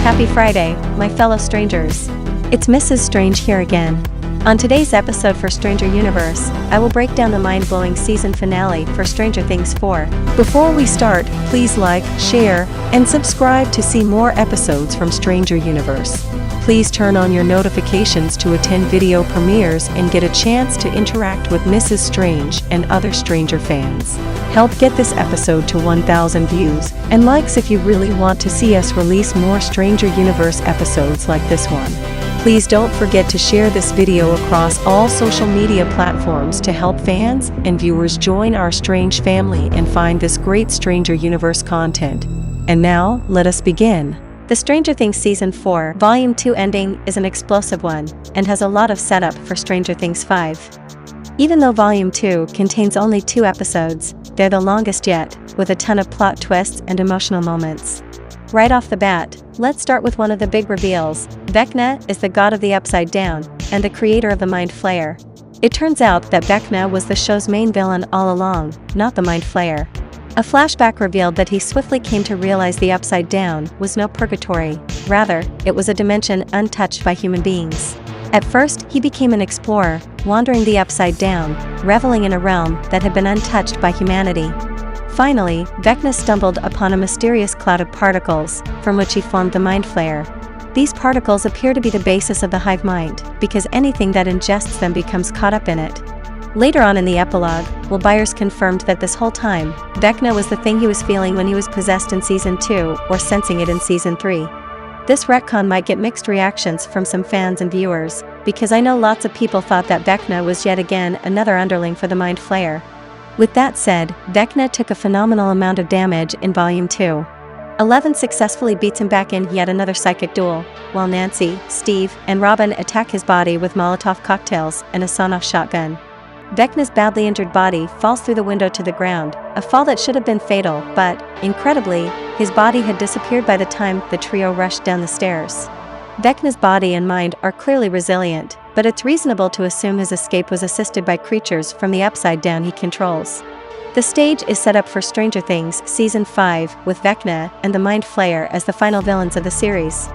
Happy Friday, my fellow strangers. It's Mrs. Strange here again. On today's episode for Stranger Universe, I will break down the mind-blowing season finale for Stranger Things 4. Before we start, please like, share, and subscribe to see more episodes from Stranger Universe. Please turn on your notifications to attend video premieres and get a chance to interact with Mrs. Strange and other Stranger fans. Help get this episode to 1,000 views and likes if you really want to see us release more Stranger Universe episodes like this one. Please don't forget to share this video across all social media platforms to help fans and viewers join our Strange family and find this great Stranger Universe content. And now, let us begin. The Stranger Things Season 4 Volume 2 ending is an explosive one and has a lot of setup for Stranger Things 5. Even though Volume 2 contains only 2 episodes, they're the longest yet, with a ton of plot twists and emotional moments. Right off the bat, let's start with one of the big reveals. Vecna is the god of the Upside Down and the creator of the Mind Flayer. It turns out that Vecna was the show's main villain all along, not the Mind Flayer. A flashback revealed that he swiftly came to realize the Upside Down was no purgatory, rather, it was a dimension untouched by human beings. At first, he became an explorer, wandering the Upside Down, reveling in a realm that had been untouched by humanity. Finally, Vecna stumbled upon a mysterious cloud of particles, from which he formed the Mind Flayer. These particles appear to be the basis of the hive mind, because anything that ingests them becomes caught up in it. Later on in the epilogue, Will Byers confirmed that this whole time, Vecna was the thing he was feeling when he was possessed in Season 2, or sensing it in Season 3. This retcon might get mixed reactions from some fans and viewers, because I know lots of people thought that Vecna was yet again another underling for the Mind Flayer. With that said, Vecna took a phenomenal amount of damage in Volume 2. 11 successfully beats him back in yet another psychic duel, while Nancy, Steve, and Robin attack his body with Molotov cocktails and a sawn-off shotgun. Vecna's badly injured body falls through the window to the ground, a fall that should have been fatal, but, incredibly, his body had disappeared by the time the trio rushed down the stairs. Vecna's body and mind are clearly resilient, but it's reasonable to assume his escape was assisted by creatures from the Upside Down he controls. The stage is set up for Stranger Things Season 5 with Vecna and the Mind Flayer as the final villains of the series.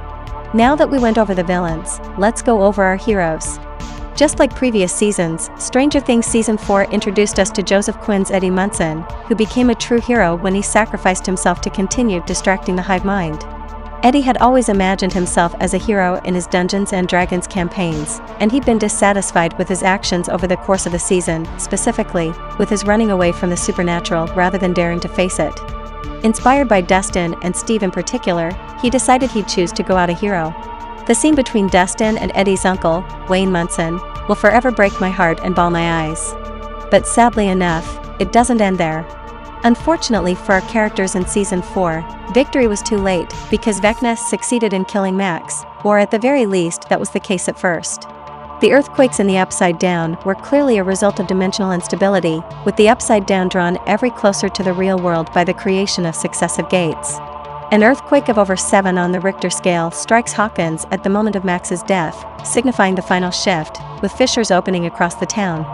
Now that we went over the villains, let's go over our heroes. Just like previous seasons, Stranger Things Season 4 introduced us to Joseph Quinn's Eddie Munson, who became a true hero when he sacrificed himself to continue distracting the hive mind. Eddie had always imagined himself as a hero in his Dungeons & Dragons campaigns, and he'd been dissatisfied with his actions over the course of the season, specifically, with his running away from the supernatural rather than daring to face it. Inspired by Dustin and Steve in particular, he decided he'd choose to go out a hero. The scene between Dustin and Eddie's uncle, Wayne Munson, will forever break my heart and ball my eyes. But sadly enough, it doesn't end there. Unfortunately for our characters in Season 4, victory was too late because Vecna succeeded in killing Max, or at the very least that was the case at first. The earthquakes in the Upside Down were clearly a result of dimensional instability, with the Upside Down drawn ever closer to the real world by the creation of successive gates. An earthquake of over 7 on the Richter scale strikes Hawkins at the moment of Max's death, signifying the final shift, with fissures opening across the town.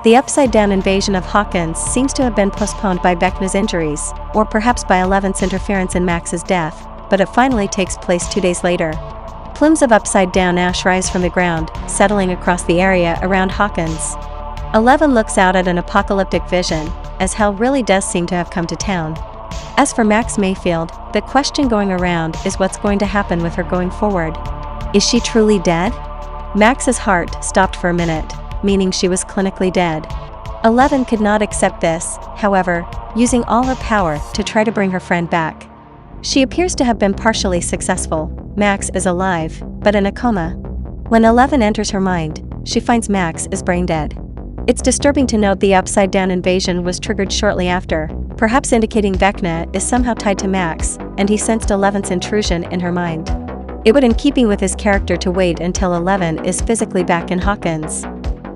The upside-down invasion of Hawkins seems to have been postponed by Vecna's injuries, or perhaps by 11's interference in Max's death, but it finally takes place 2 days later. Plumes of upside-down ash rise from the ground, settling across the area around Hawkins. 11 looks out at an apocalyptic vision, as hell really does seem to have come to town. As for Max Mayfield, the question going around is what's going to happen with her going forward. Is she truly dead? Max's heart stopped for a minute, meaning she was clinically dead. 11 could not accept this, however, using all her power to try to bring her friend back. She appears to have been partially successful. Max is alive, but in a coma. When 11 enters her mind, she finds Max is brain dead. It's disturbing to note the upside-down invasion was triggered shortly after, perhaps indicating Vecna is somehow tied to Max, and he sensed 11's intrusion in her mind. It would in keeping with his character to wait until 11 is physically back in Hawkins.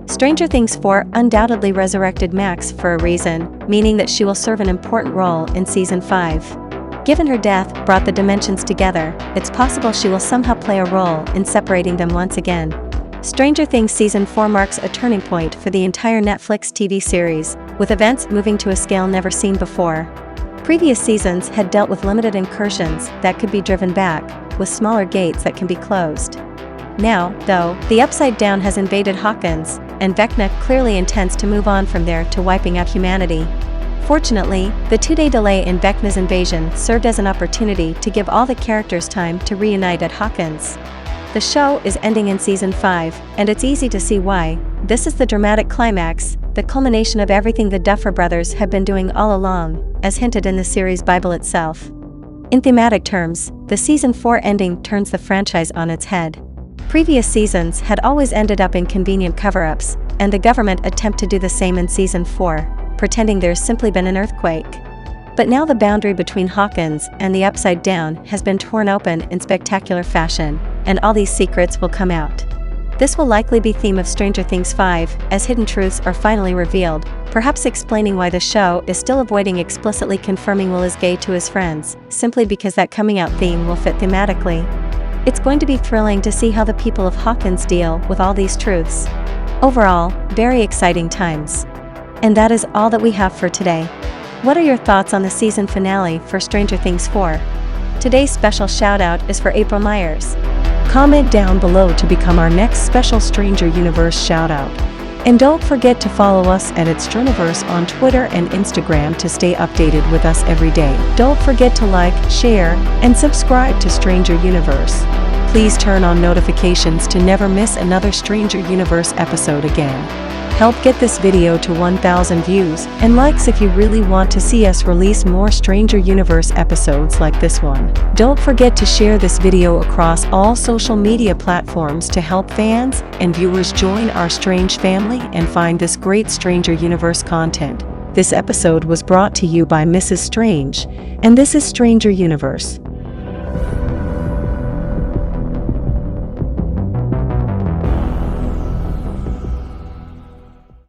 Stranger Things 4 undoubtedly resurrected Max for a reason, meaning that she will serve an important role in Season 5. Given her death brought the dimensions together, it's possible she will somehow play a role in separating them once again. Stranger Things Season 4 marks a turning point for the entire Netflix TV series, with events moving to a scale never seen before. Previous seasons had dealt with limited incursions that could be driven back, with smaller gates that can be closed. Now, though, the Upside Down has invaded Hawkins, and Vecna clearly intends to move on from there to wiping out humanity. Fortunately, the 2-day delay in Vecna's invasion served as an opportunity to give all the characters time to reunite at Hawkins. The show is ending in Season 5, and it's easy to see why. This is the dramatic climax, the culmination of everything the Duffer Brothers have been doing all along, as hinted in the series Bible itself. In thematic terms, the Season 4 ending turns the franchise on its head. Previous seasons had always ended up in convenient cover-ups, and the government attempt to do the same in Season 4, pretending there's simply been an earthquake. But now the boundary between Hawkins and the Upside Down has been torn open in spectacular fashion, and all these secrets will come out. This will likely be theme of Stranger Things 5, as hidden truths are finally revealed, perhaps explaining why the show is still avoiding explicitly confirming Will is gay to his friends, simply because that coming out theme will fit thematically. It's going to be thrilling to see how the people of Hawkins deal with all these truths. Overall, very exciting times. And that is all that we have for today. What are your thoughts on the season finale for Stranger Things 4? Today's special shout-out is for April Myers. Comment down below to become our next special Stranger Universe shout-out. And don't forget to follow us at Strangerverse on Twitter and Instagram to stay updated with us every day. Don't forget to like, share, and subscribe to Stranger Universe. Please turn on notifications to never miss another Stranger Universe episode again. Help get this video to 1,000 views and likes if you really want to see us release more Stranger Universe episodes like this one. Don't forget to share this video across all social media platforms to help fans and viewers join our strange family and find this great Stranger Universe content. This episode was brought to you by Mrs. Strange, and this is Stranger Universe.